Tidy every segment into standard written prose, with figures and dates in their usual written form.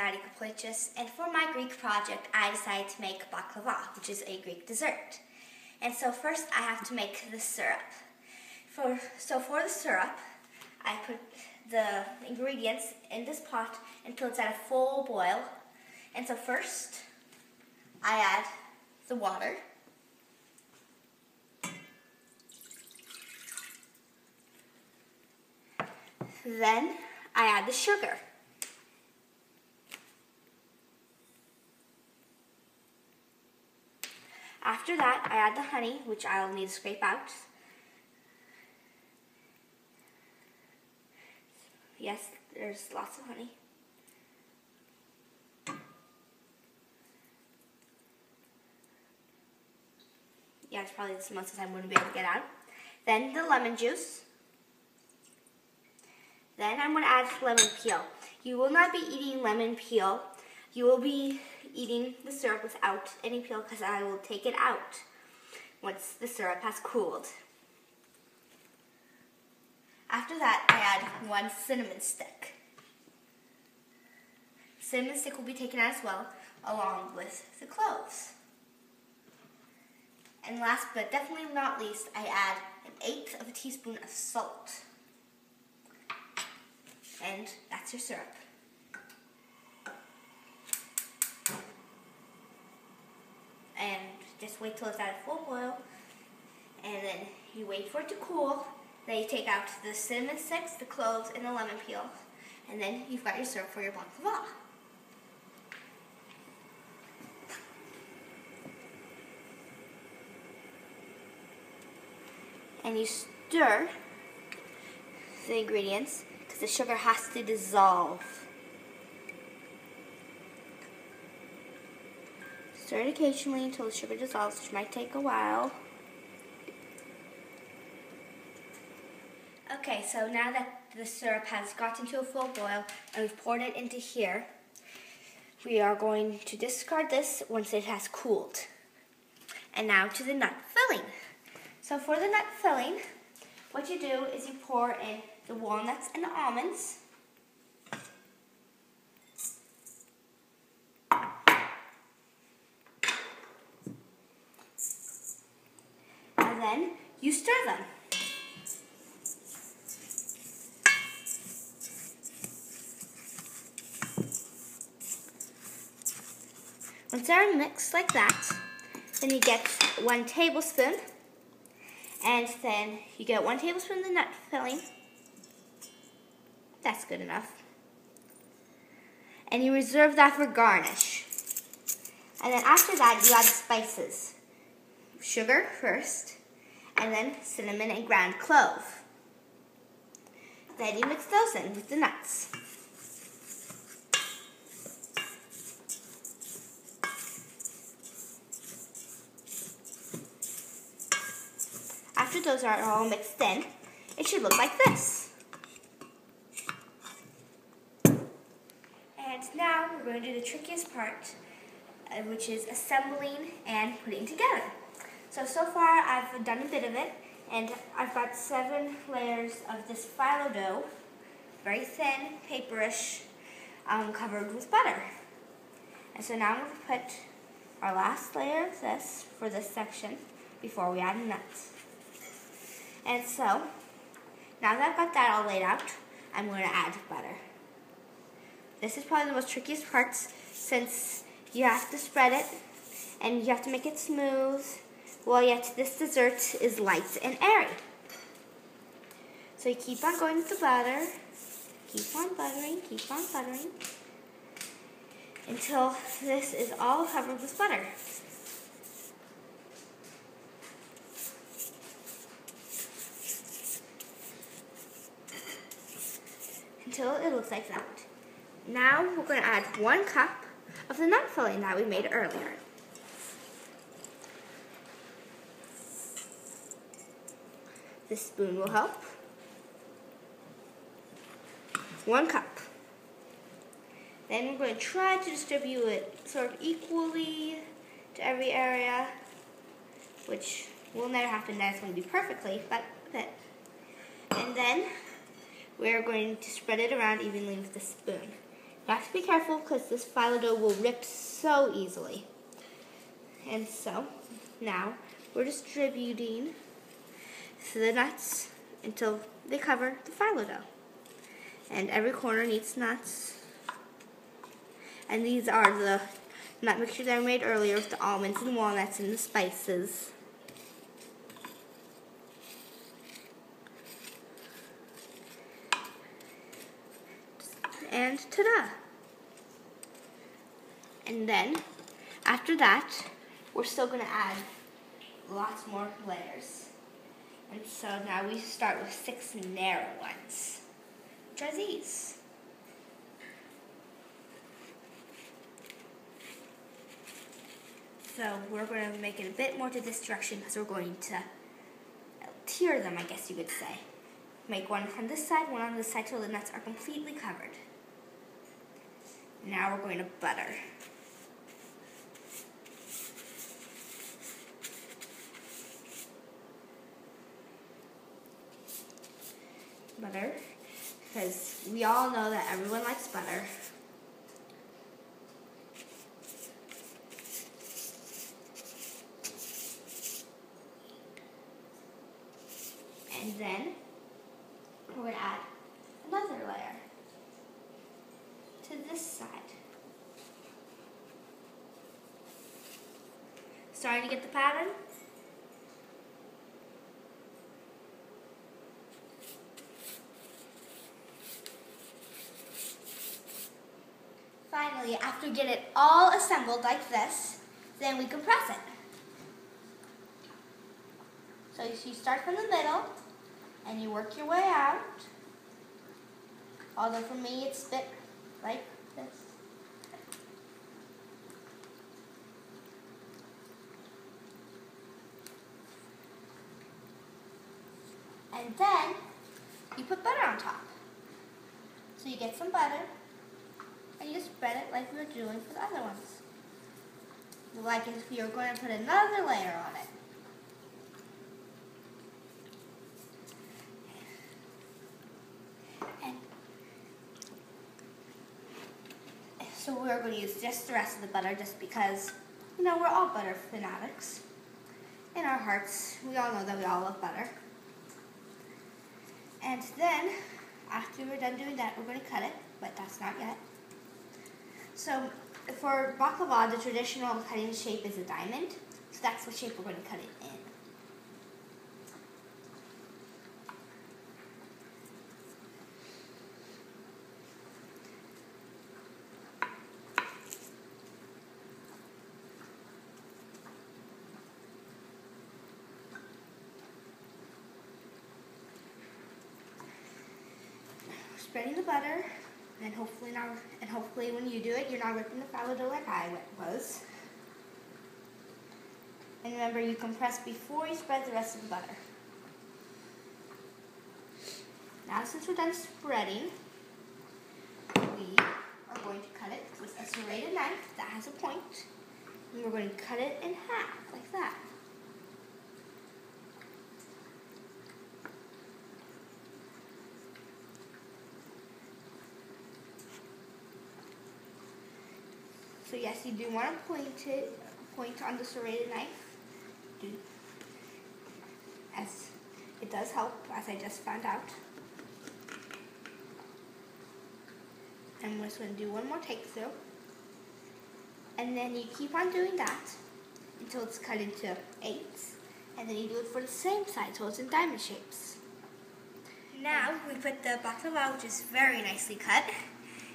Mattie Kapocias, and for my Greek project, I decided to make baklava, which is a Greek dessert. And so first I have to make the syrup. For the syrup, I put the ingredients in this pot until it's at a full boil. And so first, I add the water. Then I add the sugar. After that, I add the honey, which I'll need to scrape out. Yes, there's lots of honey. Yeah, it's probably the most I'm going to be able to get out. Then the lemon juice. Then I'm going to add lemon peel. You will not be eating lemon peel. You will be eating the syrup without any peel because I will take it out once the syrup has cooled. After that, I add 1 cinnamon stick. Cinnamon stick will be taken out as well, along with the cloves. And last but definitely not least, I add 1/8 of a teaspoon of salt. And that's your syrup. And just wait till it's at a full boil. And then you wait for it to cool. Then you take out the cinnamon sticks, the cloves, and the lemon peel. And then you've got your syrup for your baklava. And you stir the ingredients because the sugar has to dissolve. Stir it occasionally until the sugar dissolves, which might take a while. Okay, so now that the syrup has gotten to a full boil and we've poured it into here, we are going to discard this once it has cooled. And now to the nut filling. So for the nut filling, what you do is you pour in the walnuts and the almonds. And then you stir them. Once they're mixed like that, then you get 1 tablespoon. And then you get 1 tablespoon of the nut filling. That's good enough. And you reserve that for garnish. And then after that, you add spices. Sugar first, and then cinnamon and ground clove. Then you mix those in with the nuts. After those are all mixed in, it should look like this. And now we're going to do the trickiest part, which is assembling and putting together. So far I've done a bit of it, and I've got 7 layers of this phyllo dough, very thin, paperish, covered with butter. And so now I'm going to put our last layer of this for this section before we add nuts. And so, now that I've got that all laid out, I'm going to add butter. This is probably the most trickiest part since you have to spread it and you have to make it smooth, while yet this dessert is light and airy. So you keep on going with the butter, keep on buttering, until this is all covered with butter. Until it looks like that. Now we're going to add 1 cup of the nut filling that we made earlier. This spoon will help. 1 cup. Then we're going to try to distribute it sort of equally to every area, which will never happen that it's going to be perfectly, but a bit. And then we're going to spread it around evenly with the spoon. You have to be careful because this phyllo dough will rip so easily. And so, now we're distributing the nuts until they cover the phyllo dough. And every corner needs nuts. And these are the nut mixture that I made earlier with the almonds and walnuts and the spices. And ta-da! And then, after that, we're still going to add lots more layers. And so now we start with 6 narrow ones, which are these. So we're going to make it a bit more to this direction because we're going to tier them, I guess you could say. Make one on this side, one on this side till the nuts are completely covered. Now we're going to butter. Butter, because we all know that everyone likes butter. And then we're going to add another layer to this side. Starting to get the pattern? Finally, after you get it all assembled like this, then we can press it. So you start from the middle, and you work your way out. Although for me, it's a bit like this. And then, you put butter on top. So you get some butter, and you just spread it like we were doing for the other ones. Like if you're going to put another layer on it. And so we're going to use just the rest of the butter just because, you know, we're all butter fanatics. In our hearts, we all know that we all love butter. And then, after we're done doing that, we're going to cut it, but that's not yet. So, for baklava, the traditional cutting shape is a diamond, so that's the shape we're going to cut it in. Spreading the butter, and hopefully when you do it, you're not ripping the phyllo dough like I was. And remember, you compress before you spread the rest of the butter. Now, since we're done spreading, we are going to cut it with a serrated knife that has a point, and we're going to cut it in half, like that. So yes, you do want to point on the serrated knife, as it does help, as I just found out. And we're just going to do one more take through. And then you keep on doing that until it's cut into 8s. And then you do it for the same side, so it's in diamond shapes. Now we put the baklava, which is very nicely cut,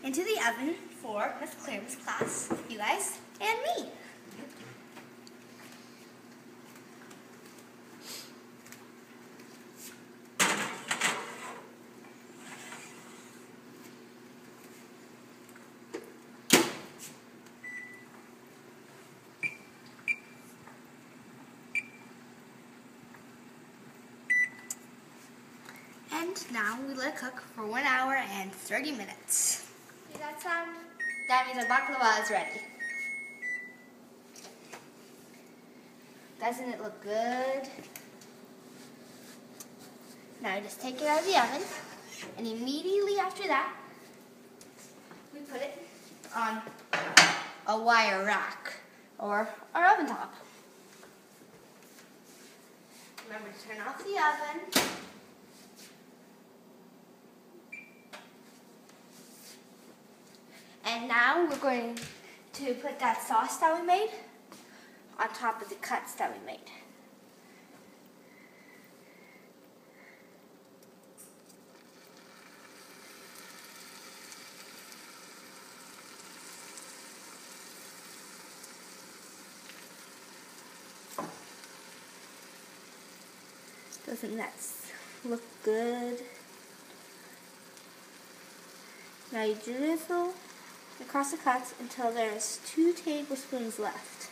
into the oven for Miss Claire's class, you guys, and me. And now we let it cook for 1 hour and 30 minutes. See that sound? That means our baklava is ready. Doesn't it look good? Now just take it out of the oven, and immediately after that, we put it on a wire rack or our oven top. Remember to turn off the oven. And now we're going to put that sauce that we made on top of the cuts that we made. Doesn't that look good? Now you drizzle across the cuts until there's 2 tablespoons left.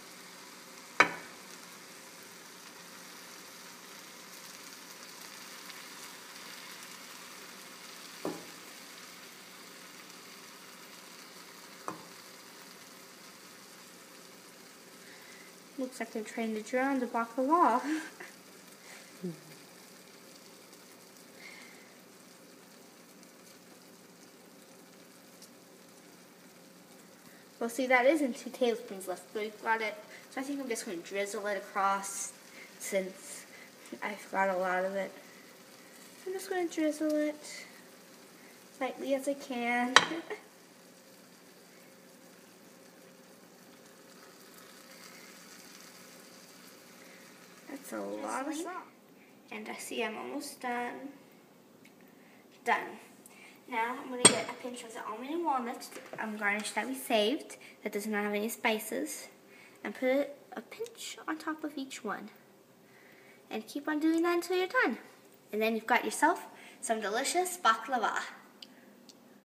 Looks like they're trying to drown the baklava. Well, see, that isn't 2 tablespoons left, but we've got it. So I think I'm just going to drizzle it across since I've got a lot of it. I'm just going to drizzle it lightly as I can. That's a lot of sauce. And I see I'm almost done. Done. Now I'm going to get a pinch of the almond and walnut garnish that we saved that does not have any spices, and put a pinch on top of each one. And keep on doing that until you're done. And then you've got yourself some delicious baklava.